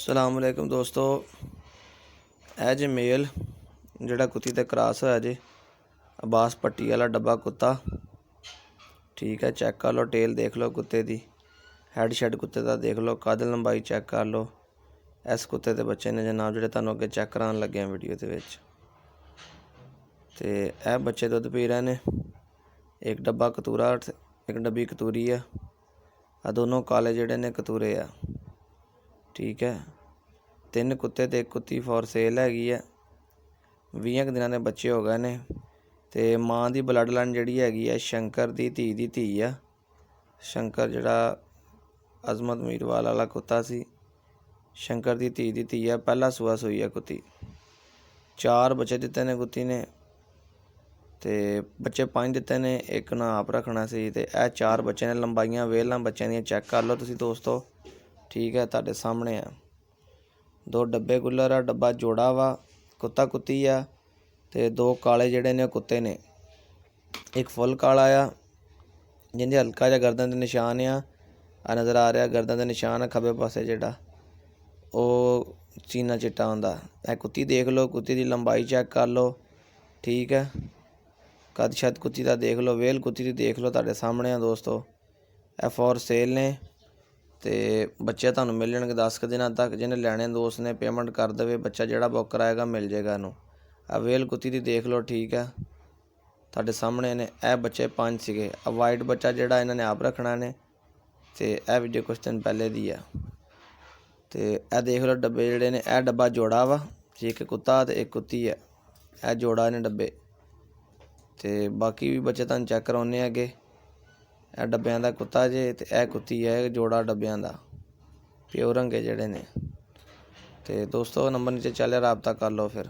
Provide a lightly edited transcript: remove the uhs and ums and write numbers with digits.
अस्सलामुअलैकुम दोस्तों, ਇਹ ਜੇ ਮੇਲ ਜਿਹੜਾ ਕੁੱਤੀ ਤੇ ਕ੍ਰਾਸ ਹੋਇਆ ਜੇ ਅਬਾਸ ਪੱਟੀ ਵਾਲਾ ਡੱਬਾ ਕੁੱਤਾ। ठीक है, चेक कर लो, टेल देख लो कुत्ते दी, हैड शैड कुत्ते का देख लो, कद लंबाई चेक कर लो। इस कुत्ते के बच्चे ने जनाब जो तुहानूं अगे चेक कराने लगे हैं वीडियो के विच। ते यह बच्चे दुध पी रहे हैं। एक डब्बा कतूरा, एक डब्बी कतूरी है। आ दोनों काले जिहड़े ने कतूरे आ। ठीक है, 3 कुत्ते ते 1 कुत्ती फॉर सेल हैगी है। 20 दिनों के बच्चे हो गए ने। ते माँ की ब्लड लाइन जिहड़ी हैगी है शंकर की धी है। शंकर जिहड़ा अजमत मीरवाल वाला कुत्ता सी, शंकर की धी है। पहला सूआ सूई है कुत्ती। 4 बच्चे दिते ने कुत्ती ने, ते बच्चे 5 दिते ने, एक ना आप रखना सी। ते यह 4 बच्चे ने। लंबाइयां वेलां बच्चों दी चेक कर लो तुसीं दोस्तों। ठीक है, तुहाडे सामने है। 2 डब्बे कूलर आ, डब्बा जोड़ा वा, कुत्ता कुत्ती आ। ते 2 काले जिहड़े ने कुत्ते ने। एक फुल काला आ जिंदे हल्का जिहा गर्दन ते निशान आ नज़र आ रहा। गर्दन ते निशान है खब्बे पासे जिहड़ा ओह सीना चिट्टा हुंदा। ए कुत्ती देख लो, कुत्ती दी लंबाई चेक कर लो। ठीक है, कद शद कुत्ती दा देख लो, वेल कुत्ती दी देख लो, तुहाडे सामने आ दोस्तों। ए फॉर सेल ने। ते बच्चे तुहानूं मिल जाणगे 10 दिनों तक। जिन्हें लैणे दोस्त ने पेमेंट कर देवे, बच्चा जिहड़ा बुक कराएगा मिल जाएगा इहनूं। आ वेल कुत्ती दी देख लो। ठीक है, तुहाडे सामने ने। ए बच्चे 5 सीगे। आ वाइट बच्चा जिहड़ा इन्हां ने आप रखना ने। ते ए वीडियो कुछ दिन पहले दी है। ते ए देख लो डब्बे जिहड़े ने। ए डब्बा जोड़ा वा, एक कुत्ता ते एक कुत्ती है। ए जोड़ा ने डब्बे। ते बाकी भी बच्चे तुहानूं चेक करवाउने अगे। ए डब्बियां दा कुत्ता जे, ते ए कुत्ती है जोड़ा डब्बियां दा। प्योर रंगे जिहड़े ने। ते दोस्तों नंबर नीचे चल रहा, राबता कर लो फिर।